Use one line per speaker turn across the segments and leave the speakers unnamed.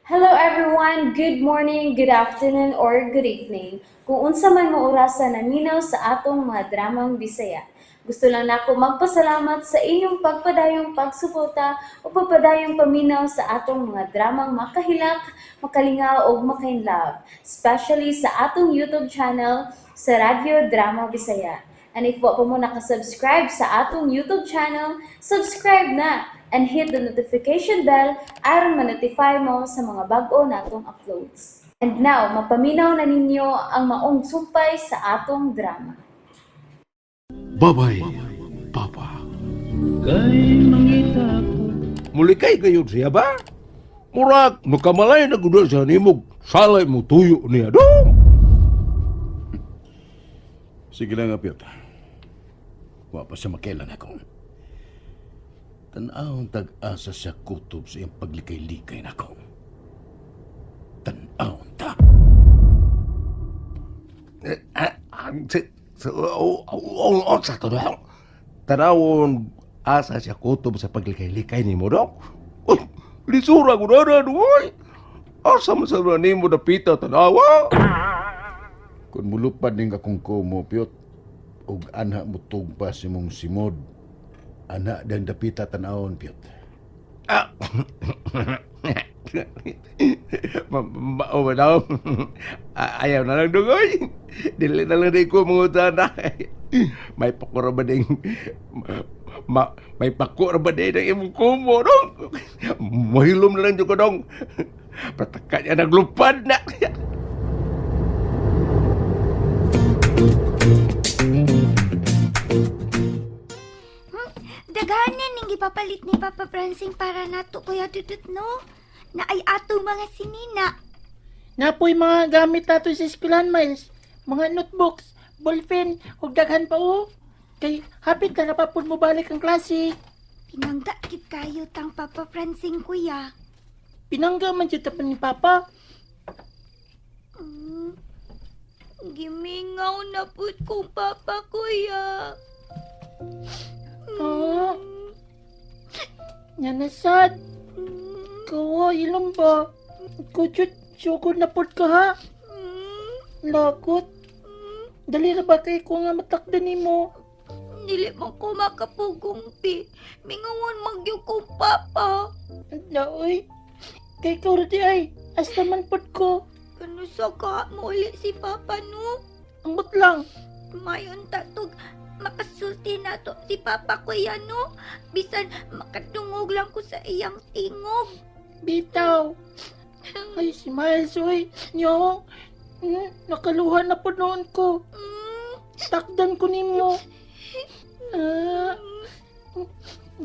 Hello everyone, good morning, good afternoon, or good evening. Kung unsa man mo orasan naminaw sa atong mga dramang Bisaya. Gusto lang nako magpasalamat sa inyong pagpadayong pagsuporta o pagpadayong paminaw sa atong mga dramang makahilak, makalingaw o makainlove, especially sa atong YouTube channel sa Radyo Drama Bisaya. And if wa pa mo nakasubscribe sa atong YouTube channel, subscribe na and hit the notification bell aron ma-notify mo sa mga bag-o natong uploads. And now, mapaminaw na ninyo ang maong sumpay sa atong drama.
Babay, Papa.
Kay mangita ko.
Mulikay kayo siya ba? Murak, makamalay na gudo sa nimog. Salay mo tuyo niya dong.
Sige lang, Apyot. Wa pa siya makailan ako. Tanawang tag-asa siya kutob sa iyang paglikay-likay na ako. Tanawang ta.
Sa tanawang. Tanawang asa siya kutob sa paglikay-likay ni mo dong. Uy, lisura ko na na doy. Asa man sa ni mo napita tanawa.
Kung mulupad ning akong kumo, Pyot, ug anak mo tugpa si mong simod, anak dang dapita tanawon, Pyot.
Ah. Mao ba daw? Ayaw na lang dugoy. Dili na lang din ko mga na. May pakura ba ding may pakura ba din ang imong kumo dong? Mahilom na lang dyan ko dong. Pataka niya naglupad na.
Daganan ning gipapalit ni Papa Francing para nato kuya dudut no. Na ay ato mga sinina.
Napoy mga gamit nato sa eskwelahan, Miles. Mga notebooks, ballpen, ug daghan pa o. Kay hapit na napapun mo balik ang klase.
Pinangga kit kayo tang Papa Francing kuya.
Pinangga man jud pa ni Papa.
Gimingaw na pud kong Papa kuya.
Oo. Yan na sad. Kawa, ilang ba? Kuchut, sugod na pod ka ha. Lagot. Dali na ba kay ko nga matakdan ni mo?
Dili man ko makapugumpi. Mingawan magyo kong Papa.
Daoy. Kay ko radi ay. Hasta man pod ko.
Kano sa ka mo uli si Papa no?
Ambot lang.
Mayon tatog makasulti na to si Papa kuya no. Bisan makatungog lang ko sa iyang tingog.
Bitaw. Ay, si Miles, oy. Nyo. Nakaluha na po noon ko. Takdan ko ni mo.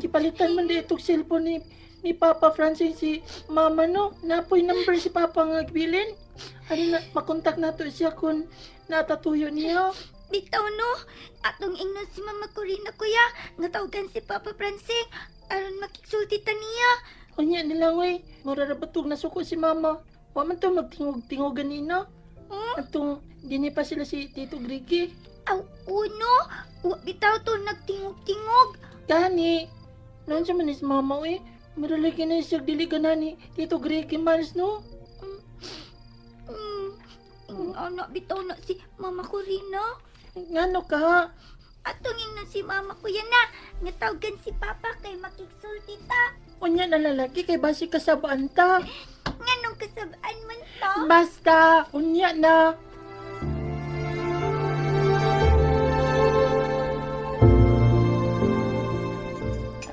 Gipalitan man di itong cellphone ni Papa Francis si Mama, no? Napoy number si Papa nga bilin. Ano na, makontak na to siya kung natatuyo niya.
Bitaw no, atong ingnon si Mama Corina kuya, nga tawagan si Papa Francing, aron makiksulti ta niya.
O niya nilang, oy. Mura na batog na suko si Mama. Wa man to magtingog-tingog ganina. Atong dini pa sila si Tito Grigi.
Aw, uno, wa bitaw to nagtingog-tingog.
Gani. Noon siya man ni si Mama, oy. Maralagi na siya dili ka na ni Tito Grigi Miles, no?
Anak bitaw na si Mama Corina.
Ngano ka?
Atong ingnon si Mama kuya na, nga tawagan si Papa kay makiksulti ta.
Unya na lalaki kay basi ka sa baanta.
Nganong kasabaan man to?
Basta, unya na.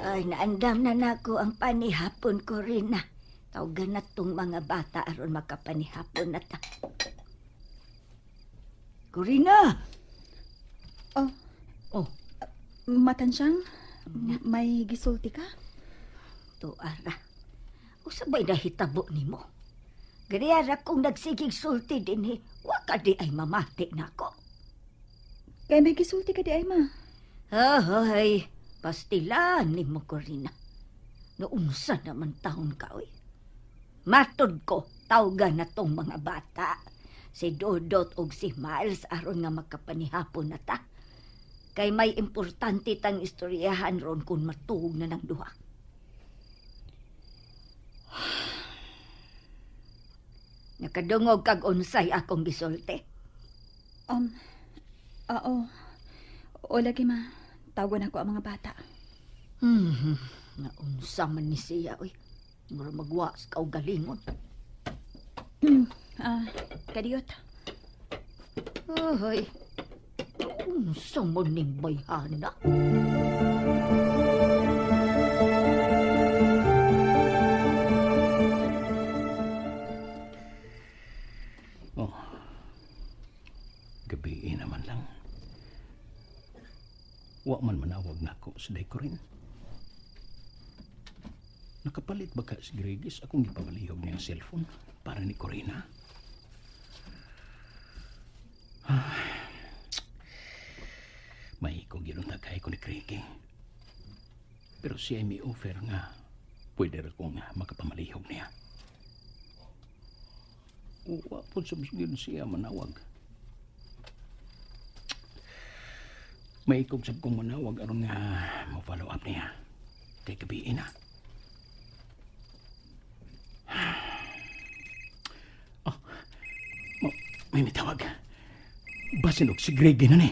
Ay, naandam na nako ang panihapon ko rin na. Tawagan na tong mga bata aron makapanihapon na ta. Corina!
Matansyang, may gisulti ka?
Tuara. Usabay na hitabo ni mo. Ganiyara kung nagsigig sulti din waka di ay mamati na ko.
Kaya may gisulti ka di ay ma.
Ay, pastilan ni mo, Corina. Naunsa naman taon ka, oy. Matod ko, tawgan na tong mga bata. Si Dodot og si Miles aron nga makapanihapon na ta. Kay may importante tang istoryahan ron kung matuog na ng duha. Nakadungog kag unsay akong gisulti.
Oo. O lagi ma, tawagan ako ang mga bata.
Naunsa man ni siya, oy. Mura magwas ka og galingon.
Kadiyot.
Ay, unsa mo ning bayhana?
Oh. Gabi naman lang. Wa man manawag nako sa day ko rin. Nakapalit ba ka si Gregis akong gipamalihog niyang cellphone para ni Corina? May ko ginutagay ko ni Craigie. Pero siya ay may offer nga pwede rin kong makapamalihog niya. Wa po sumsigin siya manawag. May ikog sab kong manawag aron nga ma-follow up niya. Kay gabi na. Oh, may mitawag. Basin og si Greg na ni.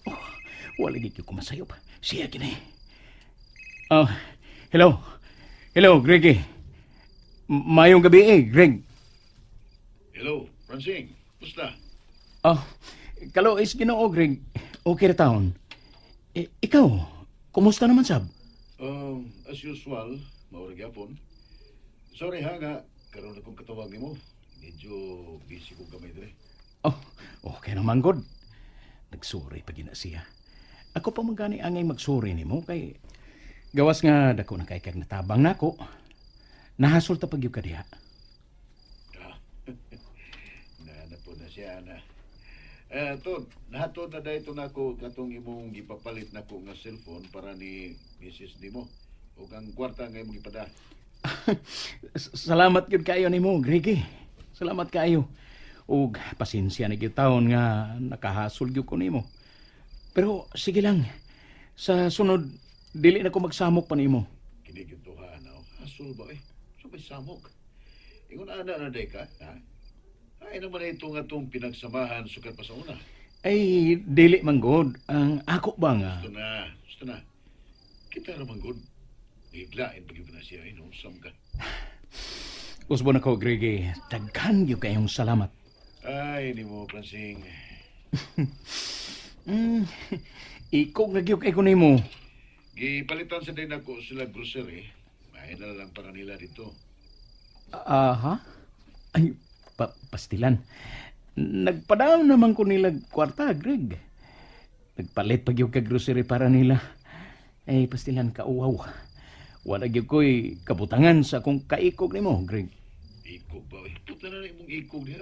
Oh, wala gid ko masayop. Siya gini. Oh, hello. Hello, Greggy. Mayong gabi Greg.
Hello, Francine. Musta?
Oh, kalo is Ginoo Greg. Okay ra taon. Ikaw, kumusta naman sab?
As usual, maurag yapon. Sorry ha nga, karon akong katawag nimo. Medyo busy ko gamay dire.
Oh, okay naman god. Nagsuri pa gina siya. Ako pa magani angay magsuri nimo kay gawas nga dako na kay kag natabang nako. Nahasol ta pagyud ka diha.
Na po na siya na. Tod, nahatod na dahito na ako katong imong gipapalit na ko nga cellphone para ni Mrs. Nimo. O ang kwarta nga imong gipada.
Salamat gyud kayo nimo, Greggy. Salamat kayo. Ug pasensya na gyud taon nga nakahasol gyud ko nimo. Pero sige lang. Sa sunod dili na ko magsamok pa nimo.
Kini gyud ha na. Hasul ba eh? Sabay samok. Ingon ana na day ka, ha? Ay naman ito nga itong pinagsamahan sukat pa sa una.
Ay dili man god. Ang ako ba nga?
Gusto na. Kita naman good. Iglain pag na siya, inuusam ka.
Usbo na ko, Greggy. Daghan gyud kayong salamat.
Ay, ni mo, Francine.
Ikog na gyud kay ko nimo.
Gipalitan sa din ako sila grocery. May na lang para nila dito.
Ha? Ay, pastilan. Nagpadaw naman ko nila kwarta, Greg. Nagpalit pag yung grocery para nila. Ay, pastilan kauwaw. Wala gyud ko'y kabutangan sa akong kaikog nimo, Greg.
Ikog ba? Puta na imong ikog niya.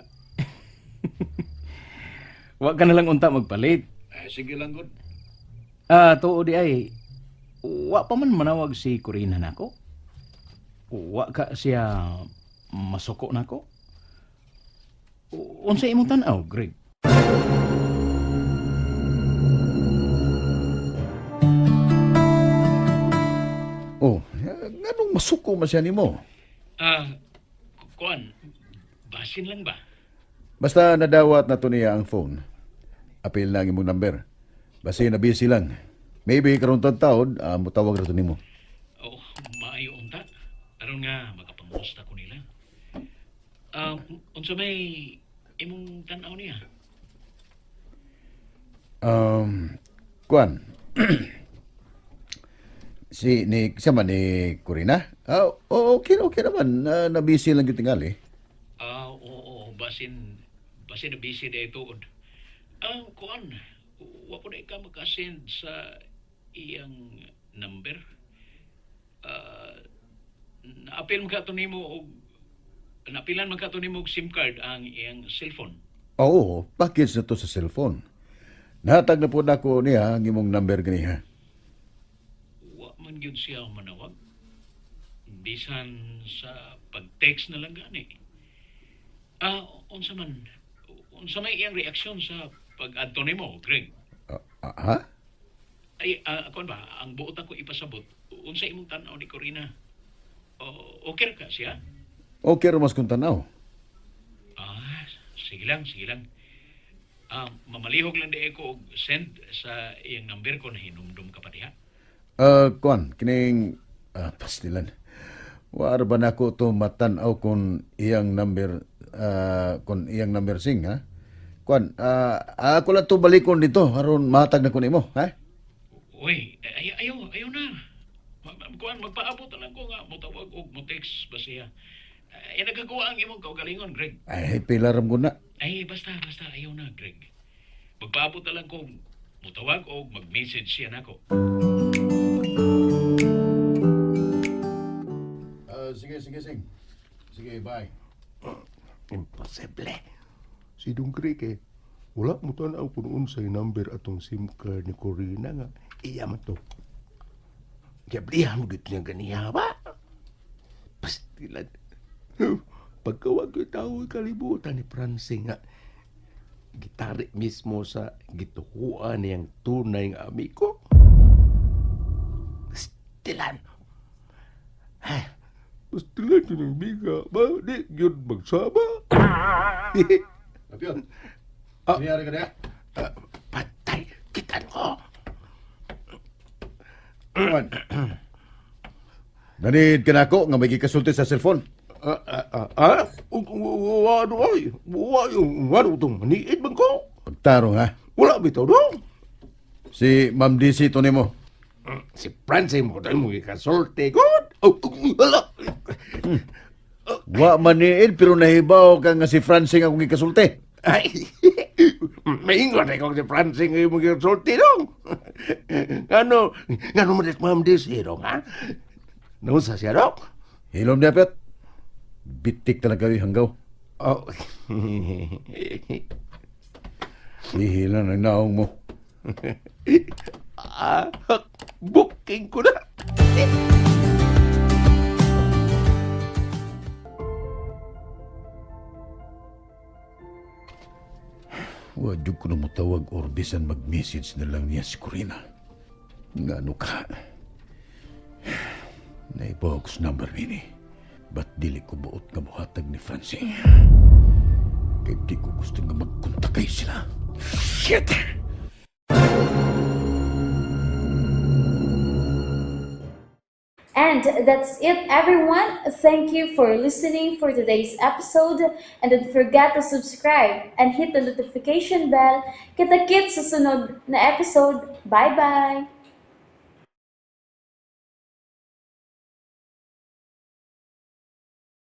Wa ka na lang unta magpalit.
Ay, sige lang, good.
Tuo di ay. Wa pa man manawag si Corina nako. Wa ka siya masuko nako. Unsa imong tan-aw, Greg?
Oh, nganong masuko man siya nimo?
Kuan, basin lang ba?
Basta nadawat na to niya ang phone. Apil na ang imong number. Basta na busy lang. Maybe karon taon, mutawag ra to nimo.
Oh, maayo unta. Aron nga makapamusta ko nila. Unsa may imong tan-aw niya?
Kuan. Siya man ni Corina? Okay naman. Na-busy lang yung tingali.
Oo, basin na busy day tuod. Kuan, wa po na ka makasend sa iyang number. Naapil man ka to nimo og napilan man ka to nimo og SIM card ang iyang cellphone.
Oo, package na to sa cellphone. Nahatag na po na ko niya ang imong number ganiha.
Wa man gyud siya manawag. Bisan sa pag-text na lang gani. Unsa may iyang reaksyon sa pag-adto nimo, Greg?
Ha?
Ay, ako ba, ang buot ako ipasabot, unsa imong tan-aw ni Corina? Okay ra ka siya?
Okay ra mas kung tanaw.
Sige lang, sige lang. Mamalihog lang di ko og send sa iyang number ko na hinumdum ka pa diha.
Kuan, kining pastilan. War ba na ko to matanaw kung iyang number sing, ha? Kuan, ako lang to balikon dito, aron matag na ko nimo, ha?
Uy, ayaw na. Kuan, magpaabot na lang ko nga, mutawag og mo text ba siya. Nagagawa ang imong kaugalingon, Greg.
Ay, pilaram ko na.
Ay, basta, ayaw na, Greg. Magpaabot na lang ko, mutawag o mag-message siya nako.
Sige, sing. Sige, bye.
Imposible. Si Dungkrik wala mo tanaw kung unsay number atong SIM card ni Corina nga iya man to. Gabriel mo git niya ganiya ba? Pastilan. Pagkawag ko tao kalibutan ni Francine nga gitari mismo sa gitukuan niyang tunay nga amigo. Pastilan. Pastilan yun ang biga ba? Di yun magsama.
Lapyon.
Ah.
Nangyari ka na?
Patay kita ko.
Kuan. Nanid ka na ako nga may gikasulti sa cellphone.
Wano itong maniid bang ko?
Pagtarong, ha?
Wala bitaw dong.
Si Ma'am DC to nimo.
Si Francis mo tayo mo ikasorte god. Wala.
Wa maniid pero nahibaw ka nga si Francine akong gikasulti.
Ay, maingon ay kong si Francis ngayon mo ikasorte dong. Ngano mo rin Ma'am DC dong, ha? Nausa siya dong?
Hilom niya, Pet. Bitik talaga yung hanggaw.
Oh.
Hihilan ang naong mo.
Booking ko na.
Wadyo ko na mo tawag or bisan mag-message na lang niya si Corina. Ngano ka? Naibaw ko sa number nini. Ba't dili ko buot nga buhatag ni Francie? Kaya di ko gusto nga magkontakay sila. Shit!
And that's it, everyone. Thank you for listening for today's episode. And don't forget to subscribe and hit the notification bell. Kita-kits sa sunod na episode. Bye-bye!